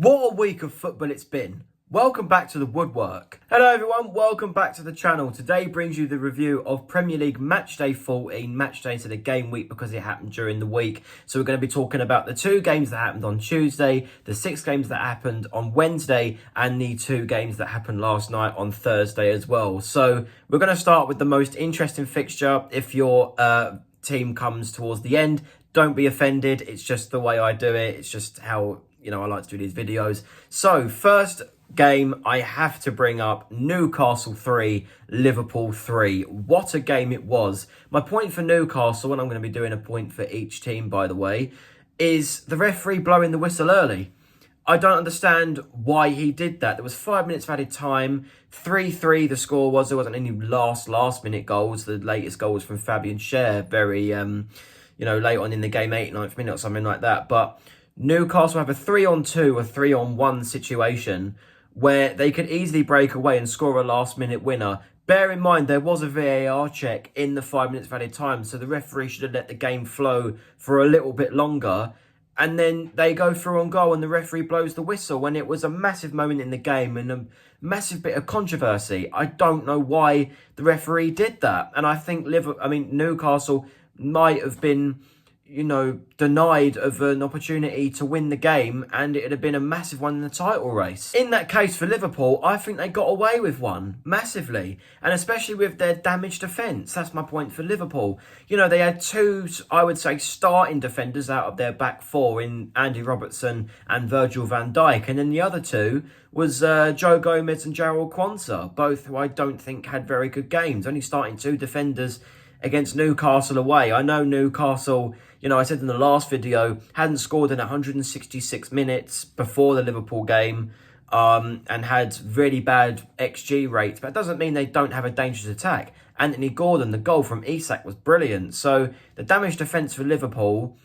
What a week of football it's been. Welcome back to the Woodwork. Hello everyone, welcome back to the channel. Today brings you the review of Premier League Matchday 14, Matchday to the game week because it happened during the week. So we're going to be talking about the 2 games that happened on Tuesday, the 6 games that happened on Wednesday, and the 2 games that happened last night on Thursday as well. So we're going to start with the most interesting fixture. If your team comes towards the end, don't be offended. It's just the way I do it. It's just how, I like to do these videos. So first game, I have to bring up Newcastle 3, Liverpool 3. What a game it was. My point for Newcastle, and I'm going to be doing a point for each team, by the way, is the referee blowing the whistle early. I don't understand why he did that. There was 5 minutes of added time. 3-3 the score was. There wasn't any last minute goals. The latest goal was from Fabian Schär, very, late on in the game, 8th, 9th minute or something like that. But Newcastle have a 3-on-2, a 3-on-1 situation where they could easily break away and score a last-minute winner. Bear in mind, there was a VAR check in the 5 minutes of added time, so the referee should have let the game flow for a little bit longer. And then they go through on goal and the referee blows the whistle when it was a massive moment in the game and a massive bit of controversy. I don't know why the referee did that. And I think Newcastle might have been denied of an opportunity to win the game, and it would have been a massive one in the title race. In that case for Liverpool, I think they got away with one massively, and especially with their damaged defence. That's my point for Liverpool. They had 2, I would say, starting defenders out of their back 4 in Andy Robertson and Virgil van Dijk, and then the other 2 was Joe Gomez and Jarrell Quansah, both who I don't think had very good games. Only starting 2 defenders against Newcastle away. I know Newcastle, I said in the last video, hadn't scored in 166 minutes before the Liverpool game and had really bad XG rates, but it doesn't mean they don't have a dangerous attack. Anthony Gordon, the goal from Isak was brilliant. So the damaged defence for Liverpool,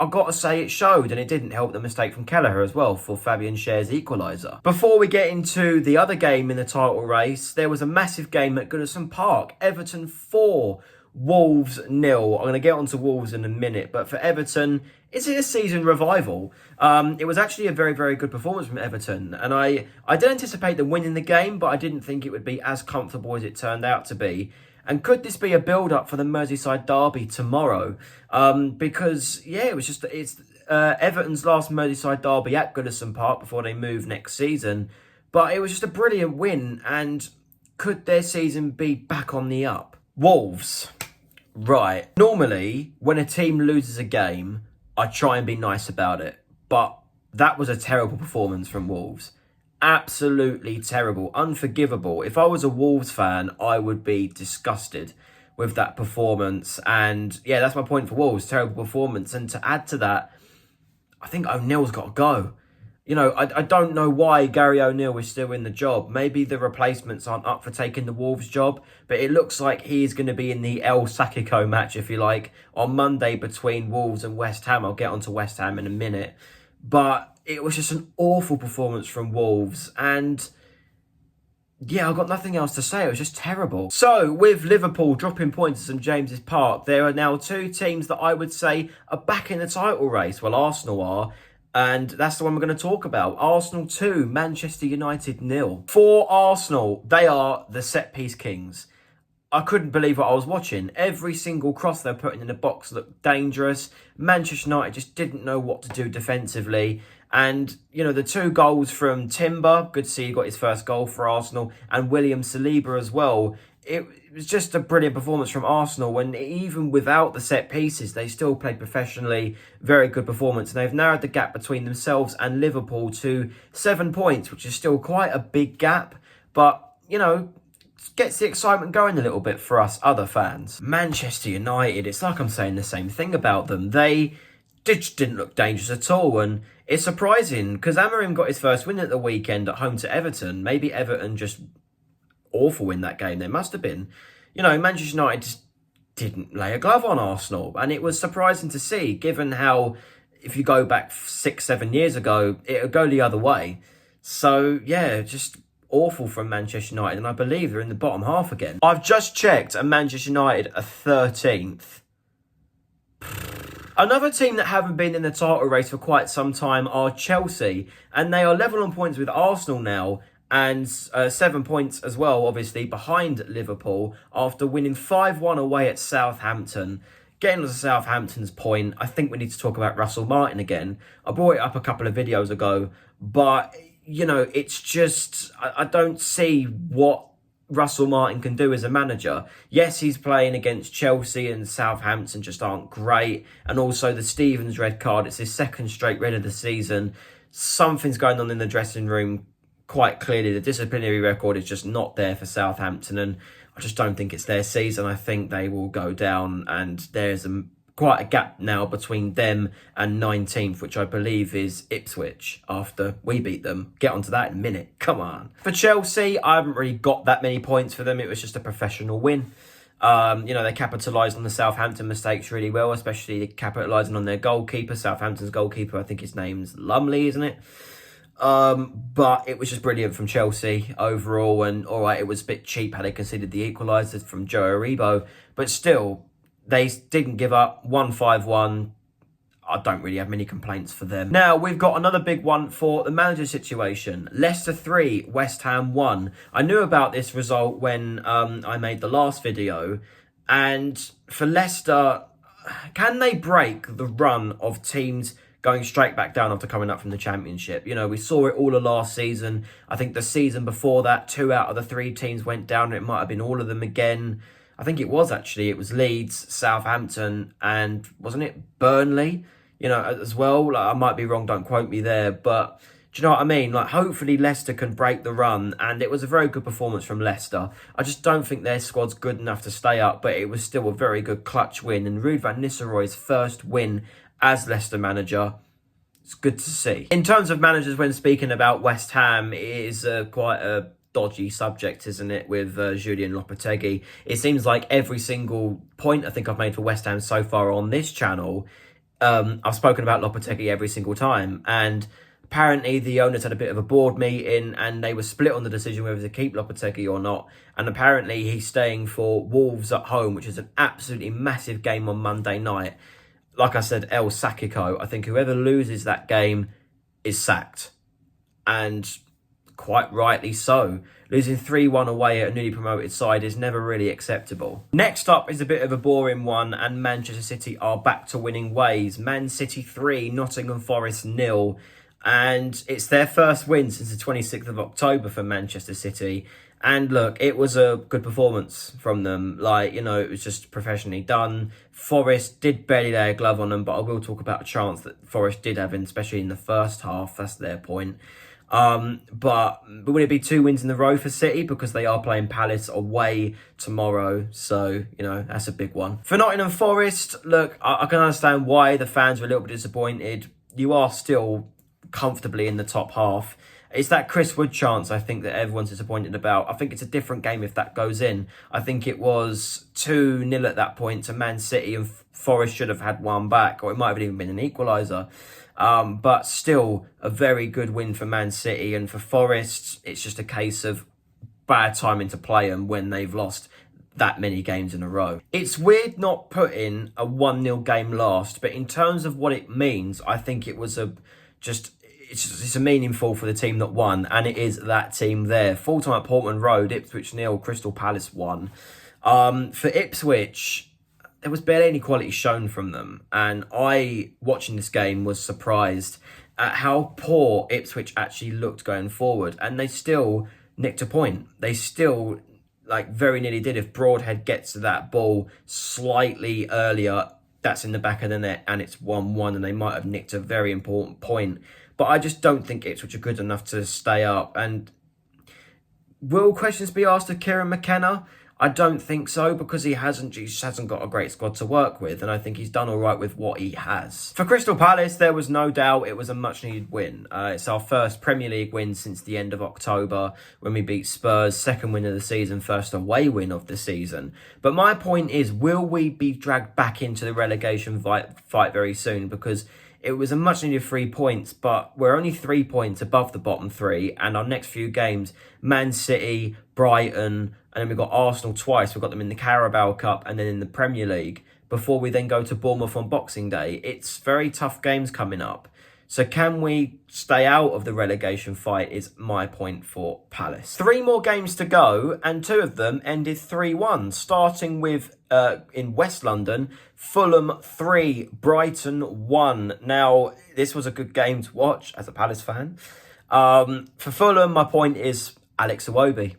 I've got to say it showed, and it didn't help the mistake from Kelleher as well for Fabian Schär's equaliser. Before we get into the other game in the title race, there was a massive game at Goodison Park. Everton 4, Wolves 0. I'm going to get onto Wolves in a minute, but for Everton, is it a season revival? It was actually a very, very good performance from Everton, and I did anticipate them winning the game, but I didn't think it would be as comfortable as it turned out to be. And could this be a build-up for the Merseyside derby tomorrow? Because, it's Everton's last Merseyside derby at Goodison Park before they move next season. But it was just a brilliant win, and could their season be back on the up? Wolves. Right. Normally, when a team loses a game, I try and be nice about it. But that was a terrible performance from Wolves. Absolutely terrible, unforgivable. If I was a Wolves fan, I would be disgusted with that performance. And yeah, that's my point for Wolves, terrible performance. And to add to that, I think O'Neill's got to go. I don't know why Gary O'Neill is still in the job. Maybe the replacements aren't up for taking the Wolves job, but it looks like he's going to be in the El Sakiko match, if you like, on Monday between Wolves and West Ham. I'll get onto West Ham in a minute. But it was just an awful performance from Wolves. And yeah, I've got nothing else to say. It was just terrible. So with Liverpool dropping points at St James's Park, there are now 2 teams that I would say are back in the title race. Well, Arsenal are. And that's the one we're going to talk about. Arsenal 2, Manchester United 0. For Arsenal, they are the set-piece kings. I couldn't believe what I was watching. Every single cross they're putting in the box looked dangerous. Manchester United just didn't know what to do defensively. And, the 2 goals from Timber, good to see he got his first goal for Arsenal, and William Saliba as well. It was just a brilliant performance from Arsenal when even without the set pieces, they still played professionally. Very good performance. And they've narrowed the gap between themselves and Liverpool to 7 points, which is still quite a big gap. But, gets the excitement going a little bit for us other fans. Manchester United, it's like I'm saying the same thing about them. They just didn't look dangerous at all. And it's surprising because Amorim got his first win at the weekend at home to Everton. Maybe Everton just awful in that game. There must have been. Manchester United just didn't lay a glove on Arsenal. And it was surprising to see, given how, if you go back 6-7 years ago, it would go the other way. So, yeah, just awful from Manchester United. And I believe they're in the bottom half again. I've just checked, and Manchester United are 13th. Another team that haven't been in the title race for quite some time are Chelsea, and they are level on points with Arsenal now, and 7 points as well, obviously, behind Liverpool after winning 5-1 away at Southampton. Getting to Southampton's point, I think we need to talk about Russell Martin again. I brought it up a couple of videos ago, but, you know, it's just, I don't see what Russell Martin can do as a manager. Yes, he's playing against Chelsea, and Southampton just aren't great. And also the Stevens red card, it's his second straight red of the season. Something's going on in the dressing room quite clearly. The disciplinary record is just not there for Southampton, and I just don't think it's their season. I think they will go down, and there's quite a gap now between them and 19th, which I believe is Ipswich after we beat them. Get onto that in a minute. Come on. For Chelsea, I haven't really got that many points for them. It was just a professional win. You know, they capitalised on the Southampton mistakes really well, especially capitalising on their goalkeeper. Southampton's goalkeeper, I think his name's Lumley, isn't it? But it was just brilliant from Chelsea overall, and all right, it was a bit cheap how they conceded the equaliser from Joe Aribo, but still, they didn't give up. 1-5-1. I don't really have many complaints for them. Now, we've got another big one for the manager situation. Leicester 3, West Ham 1. I knew about this result when I made the last video. And for Leicester, can they break the run of teams going straight back down after coming up from the Championship? You know, we saw it all of last season. I think the season before that, 2 out of the 3 teams went down. It might have been all of them again. I think it was actually. It was Leeds, Southampton, and wasn't it Burnley? You know, as well. Like, I might be wrong, don't quote me there. But do you know what I mean? Like, hopefully Leicester can break the run. And it was a very good performance from Leicester. I just don't think their squad's good enough to stay up. But it was still a very good clutch win. And Ruud van Nistelrooy's first win as Leicester manager. It's good to see. In terms of managers, when speaking about West Ham, it is quite a dodgy subject, isn't it, with Julian Lopetegui. It seems like every single point I think I've made for West Ham so far on this channel, I've spoken about Lopetegui every single time. And apparently the owners had a bit of a board meeting and they were split on the decision whether to keep Lopetegui or not. And apparently he's staying for Wolves at home, which is an absolutely massive game on Monday night. Like I said, El Sacico, I think whoever loses that game is sacked. And quite rightly so. Losing 3-1 away at a newly promoted side is never really acceptable. Next up is a bit of a boring one, and Manchester City are back to winning ways. Man City 3, Nottingham Forest 0. And it's their first win since the 26th of October for Manchester City. And look, it was a good performance from them. Like, you know, it was just professionally done. Forest did barely lay a glove on them, but I will talk about a chance that Forest did have, especially in the first half. That's their point. But would it be 2 wins in a row for City? Because they are playing Palace away tomorrow. So, you know, that's a big one. For Nottingham Forest, look, I can understand why the fans were a little bit disappointed. You are still comfortably in the top half. It's that Chris Wood chance, I think, that everyone's disappointed about. I think it's a different game if that goes in. I think it was 2-0 at that point to Man City, and Forest should have had one back, or it might have even been an equaliser. But still a very good win for Man City. And for Forest, it's just a case of bad timing to play them when they've lost that many games in a row. It's weird not putting a 1-0 game last, but in terms of what it means, I think it was it's a meaningful for the team that won, and it is that team there. Full time at Portman Road, Ipswich 0, Crystal Palace 1. For Ipswich, there was barely any quality shown from them, and I, watching this game, was surprised at how poor Ipswich actually looked going forward, and they still nicked a point. They still, like, very nearly did. If Broadhead gets to that ball slightly earlier, that's in the back of the net, and it's 1-1, and they might have nicked a very important point. But I just don't think Ipswich are good enough to stay up. And will questions be asked of Kieran McKenna? I don't think so, because he just hasn't got a great squad to work with, and I think he's done all right with what he has. For Crystal Palace, there was no doubt it was a much-needed win. It's our first Premier League win since the end of October when we beat Spurs, second win of the season, first away win of the season. But my point is, will we be dragged back into the relegation fight very soon? Because it was a much-needed 3 points, but we're only 3 points above the bottom 3, and our next few games, Man City, Brighton, and then we've got Arsenal twice. We've got them in the Carabao Cup and then in the Premier League. before we then go to Bournemouth on Boxing Day. It's very tough games coming up. So can we stay out of the relegation fight is my point for Palace. 3 more games to go, and 2 of them ended 3-1, starting with, in West London, Fulham 3, Brighton 1. Now, this was a good game to watch as a Palace fan. For Fulham, my point is Alex Iwobi.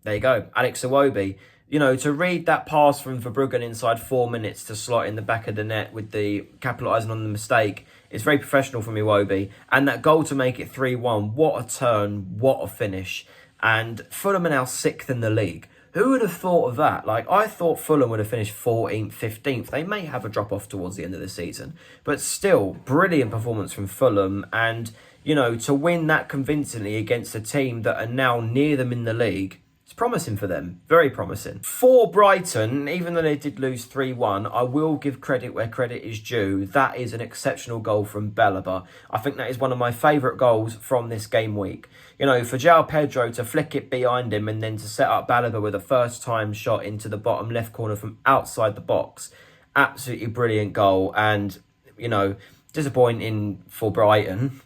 There you go, Alex Iwobi. You know, to read that pass from Verbruggen inside 4 minutes to slot in the back of the net with the capitalising on the mistake is very professional from Iwobi. And that goal to make it 3-1, what a turn, what a finish. And Fulham are now 6th in the league. Who would have thought of that? Like, I thought Fulham would have finished 14th, 15th. They may have a drop-off towards the end of the season. But still, brilliant performance from Fulham. And, you know, to win that convincingly against a team that are now near them in the league, it's promising for them. Very promising. For Brighton, even though they did lose 3-1, I will give credit where credit is due. That is an exceptional goal from Balaba. I think that is one of my favourite goals from this game week. You know, for João Pedro to flick it behind him and then to set up Balaba with a first-time shot into the bottom left corner from outside the box. Absolutely brilliant goal. And, you know, disappointing for Brighton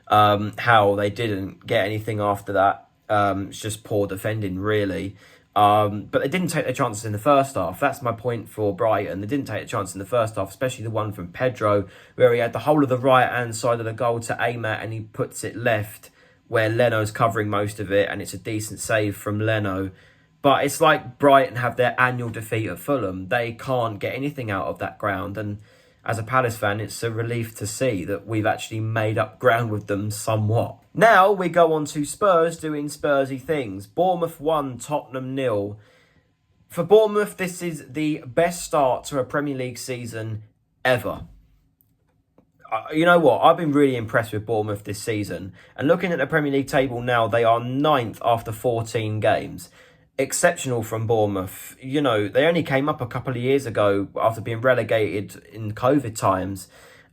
how they didn't get anything after that. It's just poor defending, really. But they didn't take their chances in the first half. That's my point for Brighton. They didn't take a chance in the first half, especially the one from Pedro, where he had the whole of the right-hand side of the goal to aim at, and he puts it left, where Leno's covering most of it, and it's a decent save from Leno. But it's like Brighton have their annual defeat at Fulham. They can't get anything out of that ground, and as a Palace fan, it's a relief to see that we've actually made up ground with them somewhat. Now we go on to Spurs doing Spursy things. Bournemouth 1, Tottenham 0. For Bournemouth, this is the best start to a Premier League season ever. You know what? I've been really impressed with Bournemouth this season. And looking at the Premier League table now, they are 9th after 14 games. Exceptional from Bournemouth. You know, they only came up a couple of years ago after being relegated in COVID times.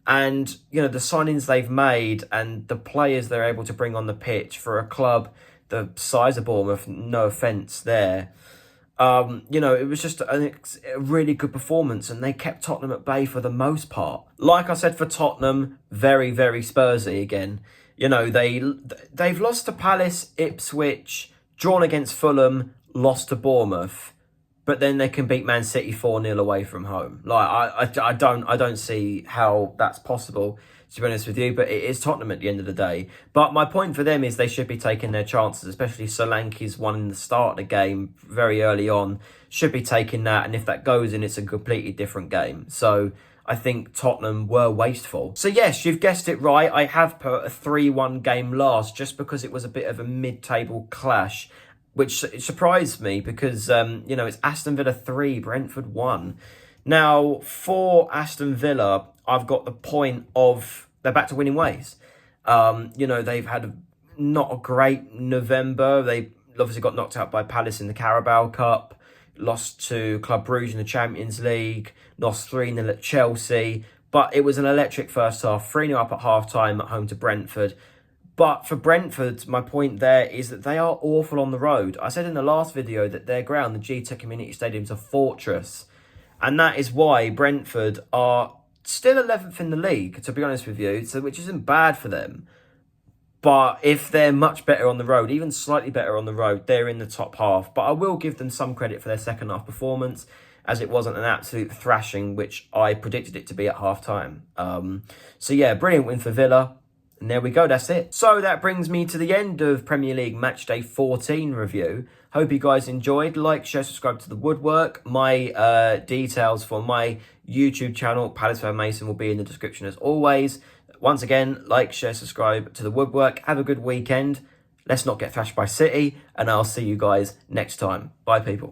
And, you know, the signings they've made and the players they're able to bring on the pitch for a club the size of Bournemouth, no offence there. You know, it was just a really good performance, and they kept Tottenham at bay for the most part. Like I said for Tottenham, very, very Spursy again. You know, they've lost to Palace, Ipswich, drawn against Fulham, lost to Bournemouth, but then they can beat Man City 4-0 away from home. Like I don't see how that's possible, to be honest with you, but it is Tottenham at the end of the day. But my point for them is they should be taking their chances, especially Solanke's one in the start of the game very early on. Should be taking that, and if that goes in, it's a completely different game. So I think Tottenham were wasteful. So yes, you've guessed it right. I have put a 3-1 game last just because it was a bit of a mid-table clash, which surprised me because, you know, it's Aston Villa 3, Brentford 1. Now, for Aston Villa, I've got the point of they're back to winning ways. You know, they've had not a great November. They obviously got knocked out by Palace in the Carabao Cup, lost to Club Brugge in the Champions League, lost 3-0 at Chelsea. But it was an electric first half, 3-0 up at half-time at home to Brentford. But for Brentford, my point there is that they are awful on the road. I said in the last video that their ground, the GTEC Community Stadium, is a fortress. And that is why Brentford are still 11th in the league, to be honest with you, so which isn't bad for them. But if they're much better on the road, even slightly better on the road, they're in the top half. But I will give them some credit for their second half performance, as it wasn't an absolute thrashing, which I predicted it to be at half-time. So yeah, brilliant win for Villa. And there we go, that's it. So that brings me to the end of Premier League Matchday 14 review. Hope you guys enjoyed. Like, share, subscribe to The Woodwork. My details for my YouTube channel, Palace Fan Mason, will be in the description as always. Once again, like, share, subscribe to The Woodwork. Have a good weekend. Let's not get thrashed by City. And I'll see you guys next time. Bye, people.